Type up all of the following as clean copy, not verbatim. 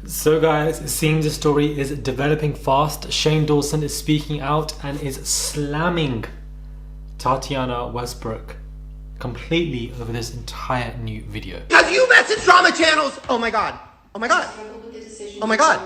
So guys, it seems the story is developing fast. Shane Dawson is speaking out and is slamming Tatiana Westbrook completely over this entire new video. Have you messaged drama channels? Oh my god. Oh my god. Oh my god.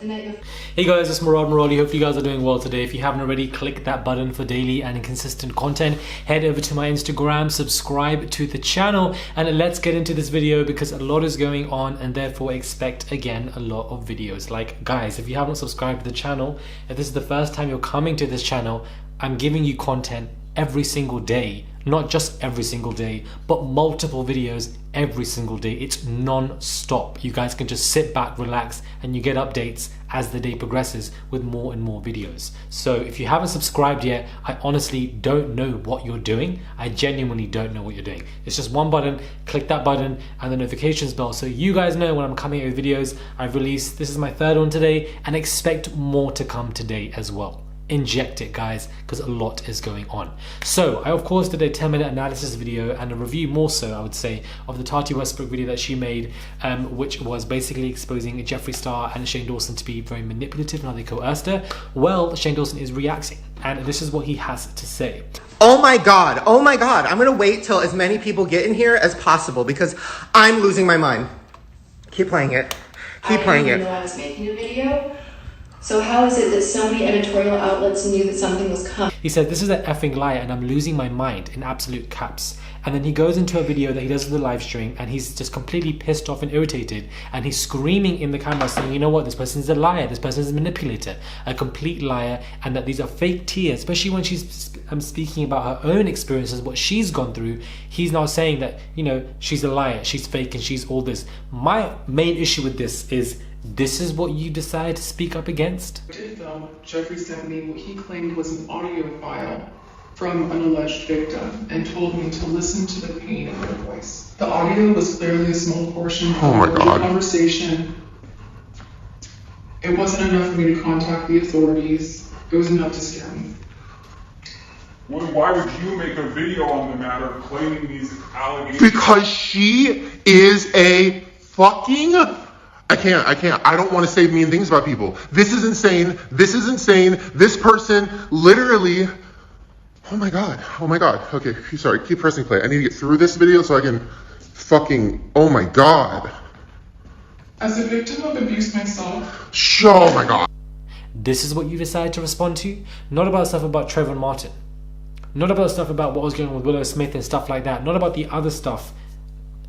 Hey guys, it's Morali. Hope you guys are doing well today. If you haven't already, click that button for daily and consistent content. Head over to my Instagram, subscribe to the channel, and let's get into this video because a lot is going on and therefore expect again a lot of videos. Like guys, if you haven't subscribed to the channel, if this is the first time you're coming to this channel, I'm giving you content every single day. Not just every single day, but multiple videos every single day. It's non-stop. You guys can just sit back, relax, and you get updates as the day progresses with more and more videos. So if you haven't subscribed yet, I honestly don't know what you're doing. I genuinely don't know what you're doing. It's just one button, click that button and the notifications bell so you guys know when I'm coming out with videos. I've released, this is my third one today, and expect more to come today as well. Inject it guys, because a lot is going on. So I of course did a 10-minute analysis video and a review, more so I would say, of the Tati Westbrook video that she made, which was basically exposing Jeffree Star and Shane Dawson to be very manipulative and how they coerced her. Well, Shane Dawson is reacting and this is what he has to say. Oh my god. Oh my god. I'm gonna wait till as many people get in here as possible because I'm losing my mind. Keep playing it. Keep playing it. I didn't know I was making a video. So how is it that so many editorial outlets knew that something was coming? He said, this is an effing lie and I'm losing my mind, in absolute caps. And then he goes into a video that he does with the live stream and he's just completely pissed off and irritated. And he's screaming in the camera saying, you know what, this person's a liar, this person's a manipulator, a complete liar, and that these are fake tears, especially when she's speaking about her own experiences, what she's gone through. He's now saying that, you know, she's a liar, she's fake, and she's all this. My main issue with this is what you decide to speak up against? I did film. Jeffree sent me what he claimed was an audio file from an alleged victim and told me to listen to the pain in her voice. The audio was clearly a small portion of the conversation. It wasn't enough for me to contact the authorities. It was enough to scare me. Well, why would you make a video on the matter claiming these allegations? Because she is a fucking... I can't. I don't want to say mean things about people. This is insane. This is insane. This person literally... Oh my god. Okay, sorry. Keep pressing play. I need to get through this video so I can fucking... Oh my god. As a victim of abuse myself... Oh my god. This is what you decide to respond to? Not about stuff about Trayvon Martin. Not about stuff about what was going on with Willow Smith and stuff like that. Not about the other stuff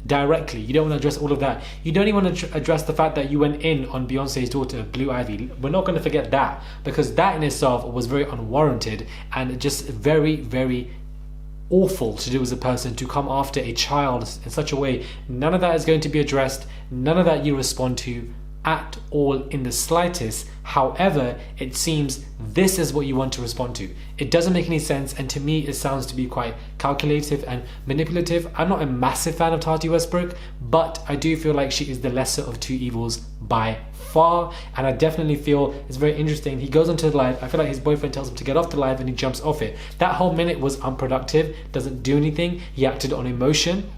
directly. You don't want to address all of that. You don't even want to address the fact that you went in on Beyonce's daughter, Blue Ivy. We're not going to forget that, because that in itself was very unwarranted and just very, very awful to do as a person, to come after a child in such a way. None of that is going to be addressed. None of that you respond to at all in the slightest. However, it seems this is what you want to respond to. It doesn't make any sense, and to me it sounds to be quite calculative and manipulative. I'm not a massive fan of Tati Westbrook, but I do feel like she is the lesser of two evils by far, and I definitely feel it's very interesting. He goes onto the live, I feel like his boyfriend tells him to get off the live and he jumps off it. That whole minute was unproductive, doesn't do anything. He acted on emotion,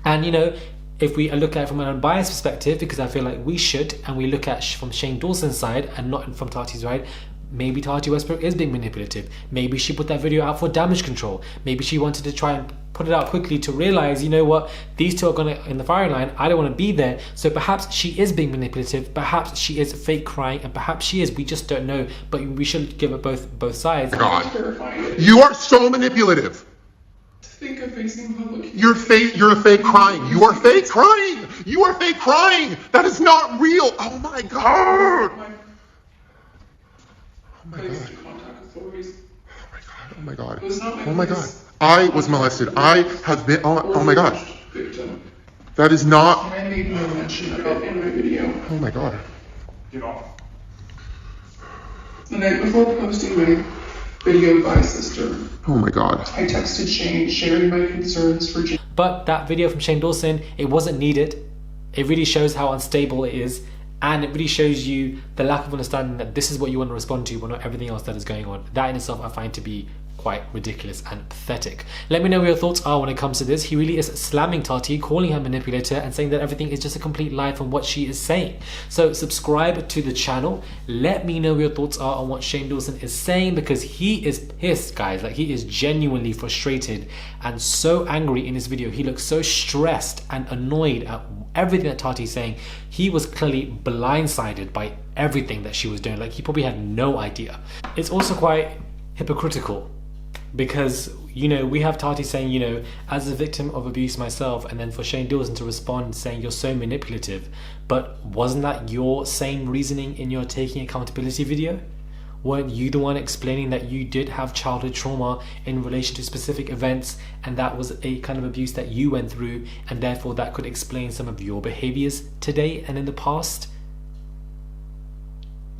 and you know, if we look at it from an unbiased perspective, because I feel like we should, and we look at from Shane Dawson's side and not from Tati's side, maybe Tati Westbrook is being manipulative. Maybe she put that video out for damage control. Maybe she wanted to try and put it out quickly to realize, you know what, these two are gonna in the firing line, I don't want to be there. So perhaps she is being manipulative, perhaps she is fake crying, and perhaps she is, we just don't know. But we should give it both sides. God, you are so manipulative. Think of facing public. You're a fake crying. You are fake crying. You are fake crying. That is not real. Oh my god. Oh my god. Oh my god. Oh my god. I was molested. I have been. Oh my god. That is not. I made no mention of it in my video. Oh my god. Get off. The night before posting my video by sister, oh my god, I texted Shane sharing my concerns for Jane. But that video from Shane Dawson, it wasn't needed. It really shows how unstable it is, and it really shows you the lack of understanding that this is what you want to respond to, but not everything else that is going on. That in itself I find to be quite ridiculous and pathetic. Let me know what your thoughts are when it comes to this. He really is slamming Tati, calling her manipulator and saying that everything is just a complete lie from what she is saying. So subscribe to the channel. Let me know what your thoughts are on what Shane Dawson is saying, because he is pissed, guys. Like, he is genuinely frustrated and so angry in this video. He looks so stressed and annoyed at everything that Tati is saying. He was clearly blindsided by everything that she was doing. Like, he probably had no idea. It's also quite hypocritical, because, you know, we have Tati saying, you know, as a victim of abuse myself, and then for Shane Dawson to respond saying you're so manipulative. But wasn't that your same reasoning in your taking accountability video? Weren't you the one explaining that you did have childhood trauma in relation to specific events, and that was a kind of abuse that you went through, and therefore that could explain some of your behaviors today and in the past?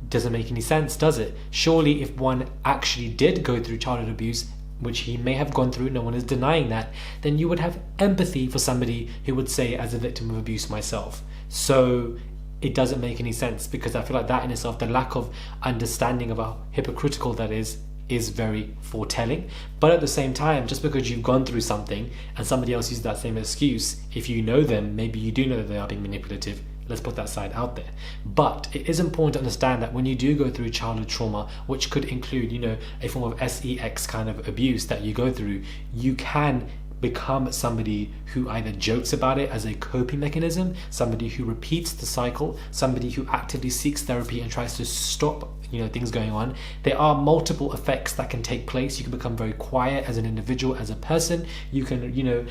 Doesn't make any sense, does it? Surely if one actually did go through childhood abuse, which he may have gone through, no one is denying that, then you would have empathy for somebody who would say, as a victim of abuse myself. So it doesn't make any sense, because I feel like that in itself, the lack of understanding of how hypocritical that is very foretelling. But at the same time, just because you've gone through something and somebody else uses that same excuse, if you know them, maybe you do know that they are being manipulative. Let's put that side out there. But it is important to understand that when you do go through childhood trauma, which could include, you know, a form of sex kind of abuse that you go through, you can become somebody who either jokes about it as a coping mechanism, somebody who repeats the cycle, somebody who actively seeks therapy and tries to stop, you know, things going on. There are multiple effects that can take place. You can become very quiet as an individual, as a person. You can, you know,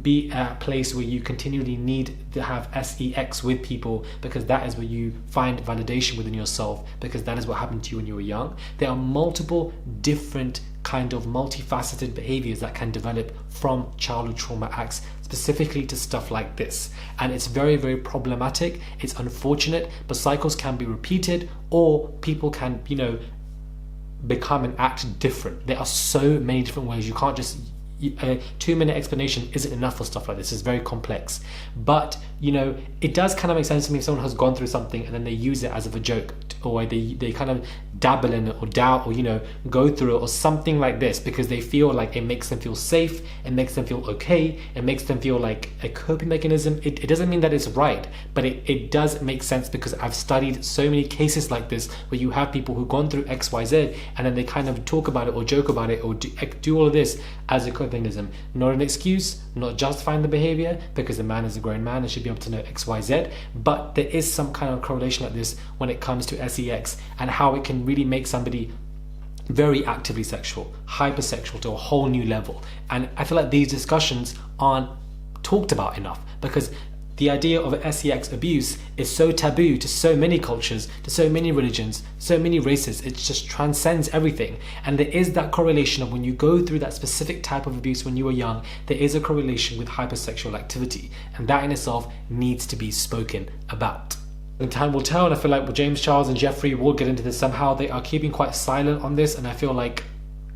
be at a place where you continually need to have sex with people, because that is where you find validation within yourself, because that is what happened to you when you were young. There are multiple different kind of multifaceted behaviors that can develop from childhood trauma acts, specifically to stuff like this. And it's very, very problematic. It's unfortunate, but cycles can be repeated, or people can, you know, become and act different. There are so many different ways. You can't just, a 2-minute explanation isn't enough for stuff like this. It's very complex. But, you know, it does kind of make sense to me if someone has gone through something and then they use it as of a joke, or they kind of dabble in it, or doubt, or, you know, go through it, or something like this, because they feel like it makes them feel safe, it makes them feel okay, it makes them feel like a coping mechanism. It doesn't mean that it's right, but it does make sense, because I've studied so many cases like this where you have people who've gone through XYZ and then they kind of talk about it or joke about it or do all of this as a coping mechanism. Not an excuse, not justifying the behavior, because the man is a grown man and should be able to know XYZ, but there is some kind of correlation like this when it comes to sex, and how it can really make somebody very actively sexual, hypersexual to a whole new level. And I feel like these discussions aren't talked about enough, because the idea of sex abuse is so taboo to so many cultures, to so many religions, so many races. It just transcends everything. And there is that correlation of when you go through that specific type of abuse when you were young, there is a correlation with hypersexual activity, and that in itself needs to be spoken about. And time will tell, and I feel like James Charles and Jeffrey will get into this somehow. They are keeping quite silent on this, and I feel like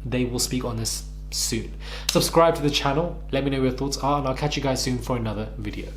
they will speak on this soon. Subscribe to the channel, let me know what your thoughts are, and I'll catch you guys soon for another video.